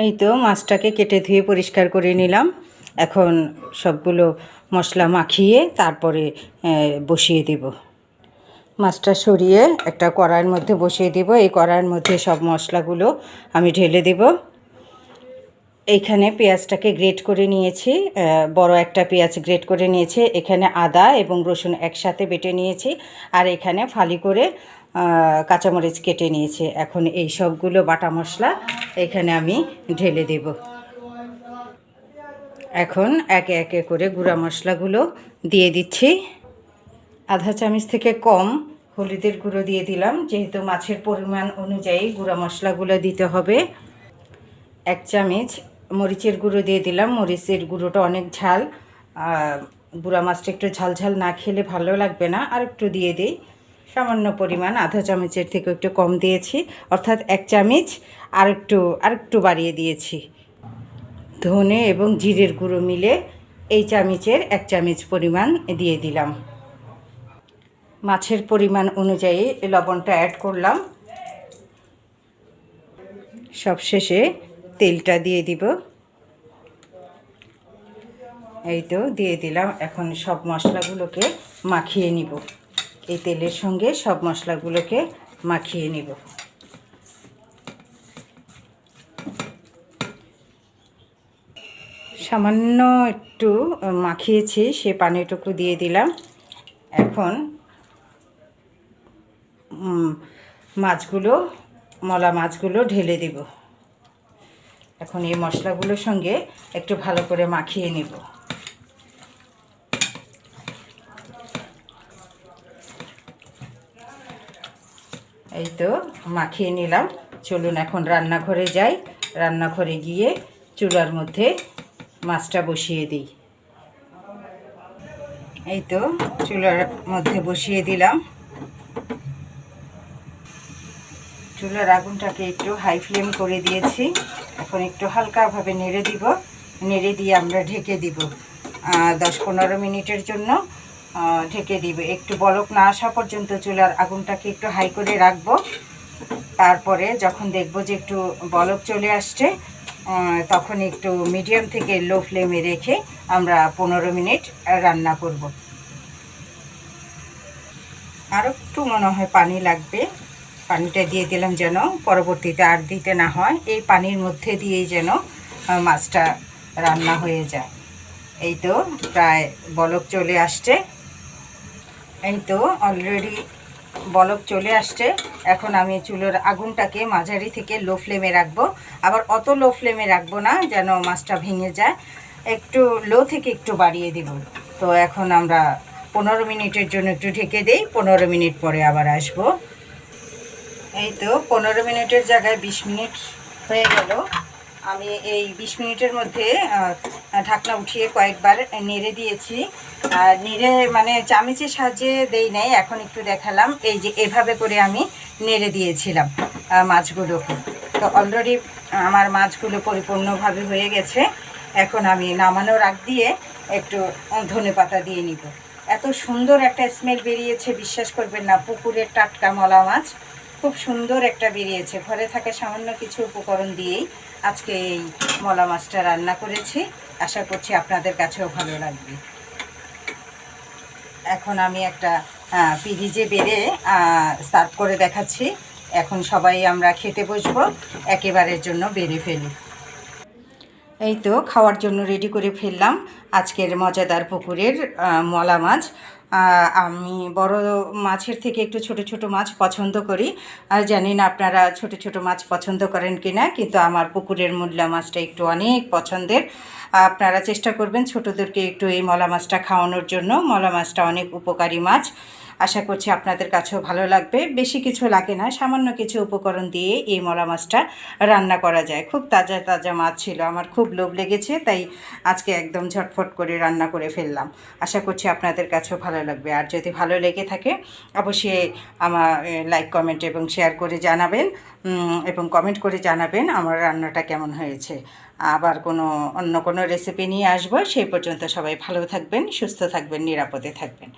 এই তো মাছটাকে কেটে ধুয়ে পরিষ্কার করে নিলাম। এখন সবগুলো মশলা মাখিয়ে তারপরে বসিয়ে দেব। মাছটা সরিয়ে একটা কড়াইয়ের মধ্যে বসিয়ে দেব। এই কড়াইয়ের মধ্যে সব মশলাগুলো আমি ঢেলে দেব। এইখানে পেঁয়াজটাকে গ্রেট করে নিয়েছি, বড় একটা পেঁয়াজ গ্রেট করে নিয়েছি। এখানে আদা এবং রসুন একসাথে বেটে নিয়েছি, আর এখানে ফালি করে কাঁচামরিচ কেটে নিয়েছি। এখন এই সবগুলো বাটা মশলা এখানে আমি ঢেলে দেব। এখন একে একে করে গুঁড়া মশলাগুলো দিয়ে দিচ্ছি। আধা চামচ থেকে কম হলুদের গুঁড়ো দিয়ে দিলাম, যেহেতু মাছের পরিমাণ অনুযায়ী গুঁড়া মশলাগুলো দিতে হবে। 1 চামচ মরিচের গুঁড়ো দিয়ে দিলাম। মরিচের গুঁড়োটা অনেক ঝাল, গুঁড়া মাছটা একটু ঝাল ঝাল না খেলে ভালো লাগবে না, আর একটু দিয়ে দিই সামান্য পরিমাণ, আধা চামচের থেকে একটু কম দিয়েছি, অর্থাৎ 1 চামচ আর একটু বাড়িয়ে দিয়েছি। ধনে এবং জিরের গুঁড়ো মিলে এই চামচের 1 চামচ পরিমাণ দিয়ে দিলাম। মাছের পরিমাণ অনুযায়ী লবণটা অ্যাড করলাম। সবশেষে তেলটা দিয়ে দিব। এই তো দিয়ে দিলাম। এখন সব মশলাগুলোকে মাখিয়ে নিব। এই তেলের সঙ্গে সব মশলাগুলোকে মাখিয়ে নিব। সামান্য একটু মাখিয়েছি, সে পানিটুকু দিয়ে দিলাম। এখন মলা মাছগুলো ঢেলে দেব। এখন এই মশলাগুলোর সঙ্গে একটু ভালো করে মাখিয়ে নেব। এই তো মাখিয়ে নিলাম। চলুন এখন রান্নাঘরে যাই। রান্নাঘরে গিয়ে চুলার মধ্যে মাছটা বসিয়ে দিই। এই তো চুলার মধ্যে বসিয়ে দিলাম। চুলার আগুনটাকে একটু হাই ফ্লেম করে দিয়েছি। এখন একটু হালকাভাবে নেড়ে দিব। নেড়ে দিয়ে আমরা ঢেকে দিব 10-15 মিনিটের জন্য ঢেকে দিব। একটু বলক না আসা পর্যন্ত চুলার আগুনটাকে একটু হাই করে রাখবো। তারপরে যখন দেখব যে একটু বলক চলে আসছে, তখন একটু মিডিয়াম থেকে লো ফ্লেমে রেখে আমরা 15 মিনিট রান্না করব। আরও একটু মনে হয় পানি লাগবে। পানিটা দিয়ে দিলাম যেন পরবর্তীতে আর দিতে না হয়। এই পানির মধ্যে দিয়েই যেন মাছটা রান্না হয়ে যায়। এই তো প্রায় বলক চলে আসছে। এই তো অলরেডি বলক চলে আসছে। এখন আমি চুলার আগুনটাকে মাঝারি থেকে লো ফ্লেমে রাখবো। আবার অত লো ফ্লেমে রাখবো না যেন মাছটা ভেঙে যায়, একটু লো থেকে একটু বাড়িয়ে দেব। তো এখন আমরা 15 মিনিটের জন্য একটু ঢেকে দেই। 15 মিনিট পরে আবার আসবো। এই তো 15 মিনিটের জায়গায় 20 মিনিট হয়ে গেল। আমি এই 20 মিনিটের মধ্যে ঢাকনা উঠিয়ে কয়েকবার নেড়ে দিয়েছি। আর নেড়ে মানে চামচের সাহায্যে দেই নাই, এখন একটু দেখালাম। এই যে এভাবে করে আমি নেড়ে দিয়েছিলাম মাছগুলোকে। তো অলরেডি আমার মাছগুলো পরিপূর্ণভাবে হয়ে গেছে। এখন আমি নামানোর আগ দিয়ে একটু ধনেপাতা দিয়ে নিব। এত সুন্দর একটা স্মেল বেরিয়েছে, বিশ্বাস করবেন না। পুকুরের টাটকা মলা মাছ খুব সুন্দর একটা বেরিয়েছে। ঘরে থাকা সামান্য কিছু উপকরণ দিয়েই আজকে এই মলা মাছটা রান্না করেছি। আশা করছি আপনাদের কাছেও ভালো লাগবে। এখন আমি একটা পিরিজে বেড়ে সার্ভ করে দেখাচ্ছি। এখন সবাই আমরা খেতে বসবো। একেবারের জন্য বেড়ে ফেলি। এই তো খাওয়ার জন্য রেডি করে ফেললাম আজকের মজাদার পুকুরের মলা মাছ। আমি বড় মাছের থেকে একটু ছোট ছোট মাছ পছন্দ করি। জানি না আপনারা ছোট ছোট মাছ পছন্দ করেন কি না, কিন্তু আমার পুকুরের মূল্যা মাছটা একটু অনেক পছন্দের। আপনারা চেষ্টা করবেন ছোটদেরকে একটু এই মলা মাছটা খাওয়ানোর জন্য। মলা মাছটা অনেক উপকারী মাছ। আশা করছি আপনাদের কাছেও ভালো লাগবে। বেশি কিছু লাগে না, সামান্য কিছু উপকরণ দিয়ে এই মলা মাছটা রান্না করা যায়। খুব তাজা তাজা মাছ ছিল, আমার খুব লোভ লেগেছে, তাই আজকে একদম ঝটফট করে রান্না করে ফেললাম। আশা করছি আপনাদের কাছেও ভালো লাগবে। আর যদি ভালো লেগে থাকে অবশ্যই আমার লাইক কমেন্ট এবং শেয়ার করে জানাবেন, এবং কমেন্ট করে জানাবেন আমার রান্নাটা কেমন হয়েছে। আবার অন্য কোনো রেসিপি নিয়ে আসবো। সেই পর্যন্ত সবাই ভালো থাকবেন, সুস্থ থাকবেন, নিরাপদে থাকবেন।